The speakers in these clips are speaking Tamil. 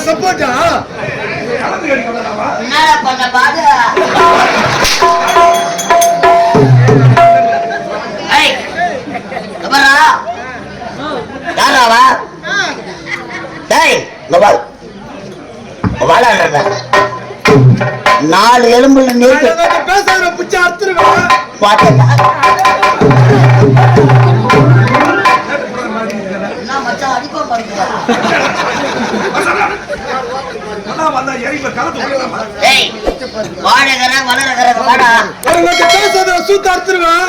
சப்போட்டா நாலு எலும்புல நீர் பேசுற பிச்சை அறுத்துருவேன் சூத்த அறுத்துருவேன்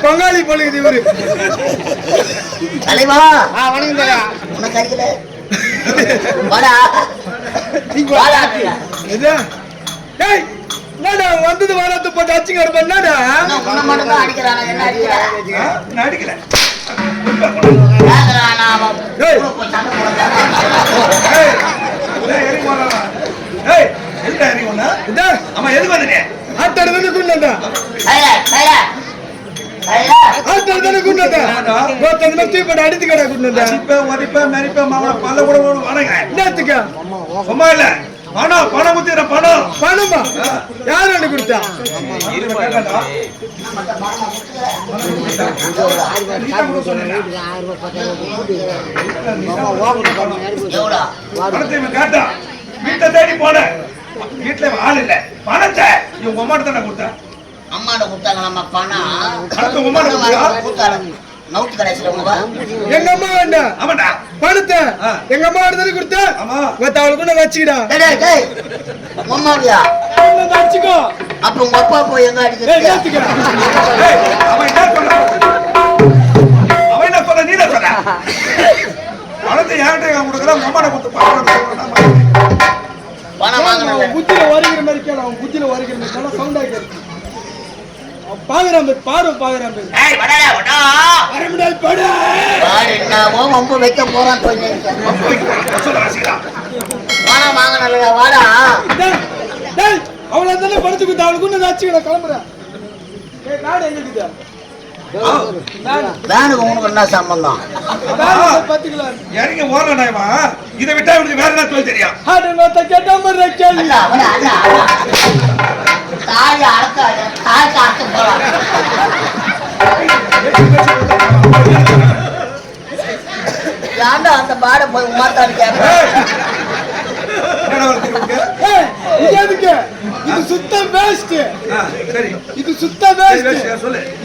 பங்காளி பழகுது இவரு தலைவா உனக்கு அடிக்கல வந்தது வாழத்து போட்டு அச்சுங்க என்னடா அடிக்கிறான் என்ன அடிக்கல அடித்து கடை பல்ல கூட என்னத்துக்கு சும்மா இல்ல பணம் பணம் குத்திர பணம் பணமா யாரு எனக்கு கொடுத்தா கேட்டா வீட்டை தேடி போன வீட்டுல ஆள் இல்ல பணத்தை உங்க அம்மாட்ட தானே கொடுத்த அம்மாட்ட கொடுத்தாங்க நம்ம பணம் உங்க அம்மாட்ட கொடுத்தாங்க நவுத்து கடைசில எங்க அம்மா வேண்டாம் ஆமாடா பணத்தை எங்க அம்மா தானே கொடுத்த ஆமா அவளுக்கு வச்சுக்கிடா அம்மாடியா வச்சுக்கோ அப்ப உங்க அப்பா போய் எங்க அடிக்க அவன் என்ன சொல்ற நீ சொல்ற பணத்தை யார்கிட்ட கொடுக்கற அம்மாட்ட கொடுத்து பணம் வாங்கின புத்தியில வருகிற மாதிரி கேள அவன் புத்தியில வருகிற மாதிரி நல்லா சவுண்ட் ஆகிடுது பாக்குறான் பாரு பாக்குறான் ரொம்ப வைக்க போறான் பணம் வாங்கின வாடா அவளை தானே படுத்து கொடுத்த அவளுக்கு ஆச்சுக்கடா கிளம்புறேன் நாடு எங்க இருக்குதா வேனுக்கு உனக்கு என்ன சம்பந்தம் இறங்கி ஓடலாமா இதை விட்டா இவனுக்கு வேற என்ன தொழில் தெரியும் கேட்டா மாதிரி கேள்வி தாய் அறுக்க போறான் ஏன்டா அந்த பாட போய் உமாத்தாடு இது சுத்த வேஸ்ட் இது சுத்த வேஸ்ட்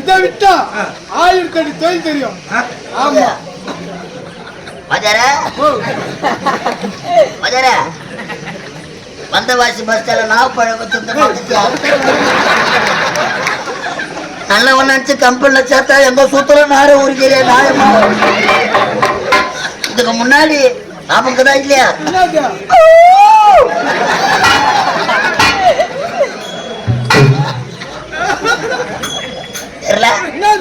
இதை விட்டா 1000 அடி தொழில் தெரியும் ஆமா வந்தவாசி பஸ் ஸ்டாண்ட்ல நாவப்பழம் நல்ல ஒண்ணு நினைச்சு கம்பெனில சேர்த்தா எங்க சுத்தல நார உரிக்கிறேன் நாயமா இதுக்கு முன்னாடி நமக்குதான் இல்லையா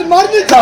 மறந்துச்சா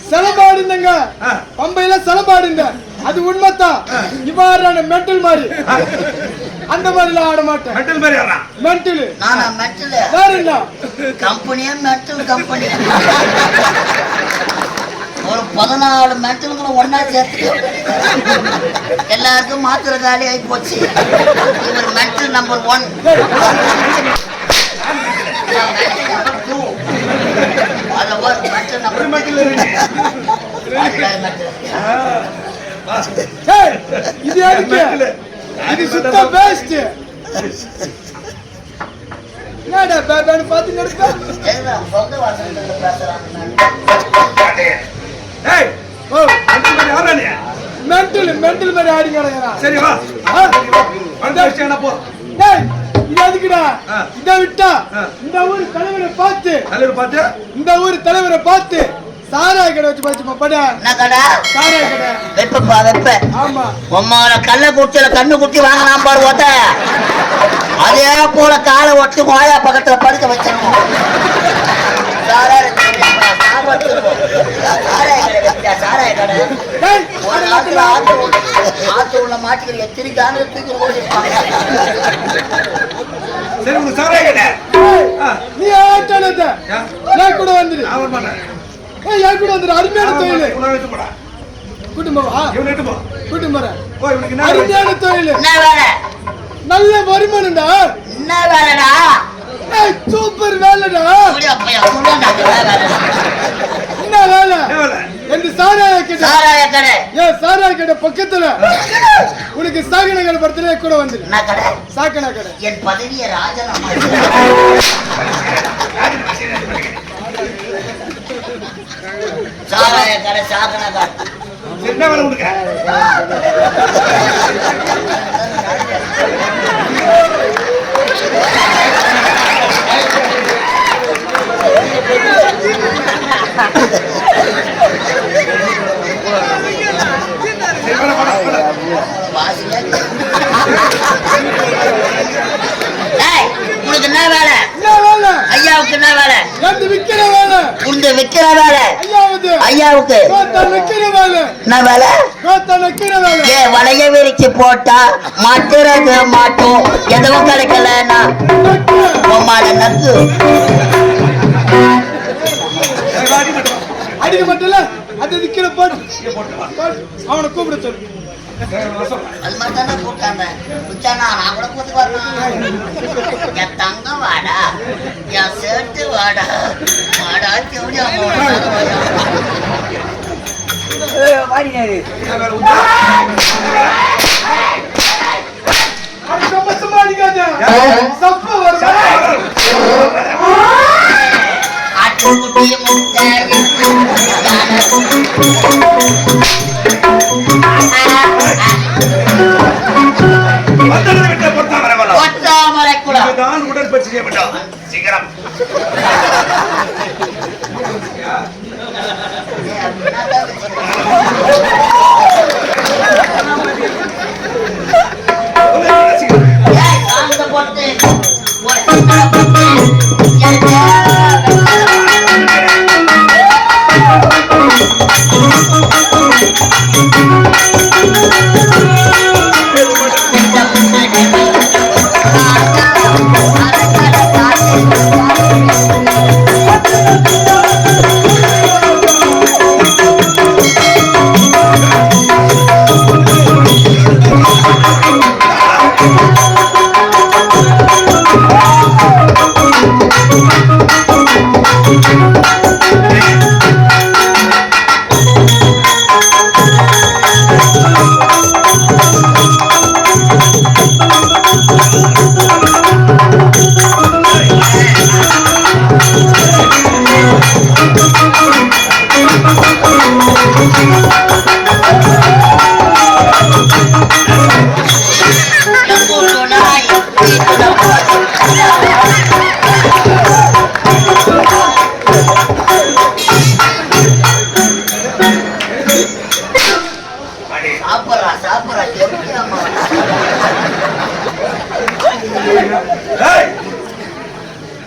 செலபாடுங்க பம்பையில செலபாடுங்க அது உண்மைதான் இவ்வாறான மென்டல் மாதிரி அந்த மாதிரி ஆட மாட்டேன் மென்டல் மாதிரி ஆடுறான் மென்டல் நானா மென்டல் வேற என்ன கம்பெனியா மென்டல் கம்பெனி ஒரு 14 மென்டலுங்களும் ஒன்னா சேர்த்து எல்லாருக்கும் மாத்திரை காலி ஆகி போச்சு. இவர் மென்டல் நம்பர் 1, இது யாருக்கு? இது சுத்த பெஸ்ட். என்னடா பேபான்னு பாத்து நடக்க? சொந்த வாசல்ல பேசுறாங்க. ஏய் ஓ யாரா நீ? மென்டல் மாதிரி ஆடி கிடக்குறா. சரி வா அந்த விஷயம் போ. டேய் இது எதுக்குடா? இத விட்டா இந்த ஊர் தலைவரை பார்த்து இந்த ஊர் தலைவரை பார்த்து சாராய கடை வச்சு பாச்சுமா பட. என்ன கடை? சாராய கடை. வெப்பப்பா வெப்ப. ஆமா. உம்மால கள்ள குடிச்சல கண்ணு குட்டி வாங்கினா பாரு ஓட்ட. அதே போல காலை ஒட்டு மாயா பக்கத்துல படுக்க வச்சிருக்கோம். சாராய கடை. ஒரு நாட்டுல ஆத்து உள்ள மாட்டுகள் எத்தனை காலம் தூக்கி ஓடிப்பாங்க. சரி உங்க சாராய கடை. நீ ஆட்டனத நான் கூட வந்துரு. நான் வரமாட்டேன். ஏய் யார் கூட வந்துரு? அருமையான தொழில். உனக்கு போடா. கூட்டிட்டு வா. இவனை எடுத்து போ. கூட்டிட்டு வர. ஓ இவனுக்கு என்ன அருமையான தொழில். என்ன வேலை? நல்ல வருமானம்டா. என்ன வேலைடா? ஏய் சூப்பர் வேலைடா. அப்படியே அப்பையா சொல்லுடா வேலை. என்ன வேலை? இந்த சாராய கடை. ஏன் சாராய கடை பக்கத்துல உனக்கு சாகன கடை படத்துல கூட வந்துரு. என்ன கடை? சாகன கடை. என் பதவியை ராஜினாமா. சாராய கடை சாகன கடை. என்ன வேலை உனக்கு? உனக்கு என்ன வேலை? ஐயாவுக்கு என்ன வேலை? விக்கிற வேலை. உண்டு விக்கிற வேலை. ஐயாவுக்கு என்ன வேலை? ஏ வளைய விரிச்சு போட்டா மாட்டுறது மாட்டோம். எதுவும் கிடைக்கலன்னா உம்மால நக்கு அடிக்க மாட்டல. அது விக்கிற போட்டு அவனை கூப்பிட சொல்லு. அது மாதிரி தானே கூப்பிட்டாங்க. நான் கூட கூத்து வரணும். என் தங்கம் வாடா, என் சேட்டு வாடா, வாடா தேவடியா ஆட்டுக்குட்டி முட்டை உடற்பயிற்சி செய்யப்பட்டோம். சீக்கிரம்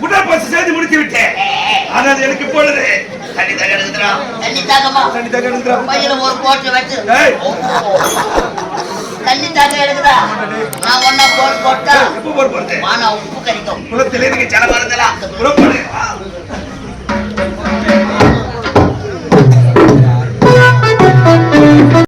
உடற்பயிற்சி செய்து முடித்து விட்டேன். ஆனால் எனக்கு இப்பொழுது தண்ணி தாக எடுக்கிறா. பையில ஒரு போட்டு வச்சு தண்ணி தாக எடுக்குதா? நான் ஒன்னா போட்டு போட்டா எப்ப போறது? வானா உப்பு கறிக்கும். குளத்தில் இருக்கு ஜலம் வருதலா? புறப்படு.